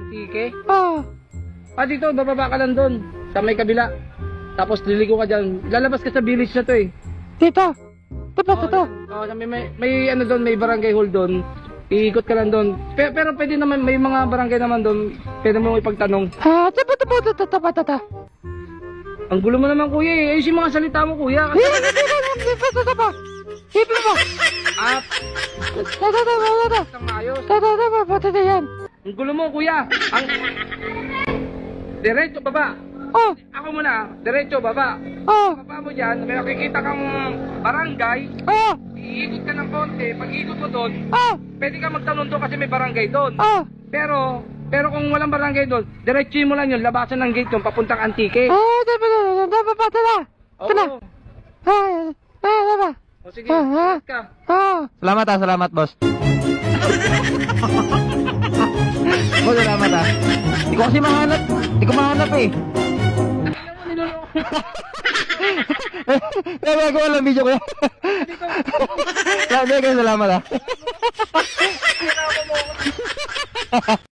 Antike? Dito, bababa ka lang doon. Sa may kabila. Tapos liligo ka dyan. Lalabas ka sa village na to eh. Dito? Dito? May ano doon, may barangay hall doon. Iikot ka lang doon. Pero pwede naman, may mga barangay naman doon. Pwede mo ipagtanong. Ang gulo mo naman kuya eh. Ayos yung mga salita mo kuya. Ang gulo mo kuya. Diretso baba. Ako muna, diretso baba. Baba mo dyan, may nakikita kang barangay. Iikot ka ng konti, pag ikot mo doon, pwede ka magtanong doon kasi may barangay doon. Pero kung walang barangay doon, diretso mo lang yun, labasan ng gate yun, papuntang Antique. O sige, ka. Salamat boss. Boss, salamat Hindi ko kasi mahanap. Hindi ko mahanap eh. Nagagawa lang video ko yan. Salamat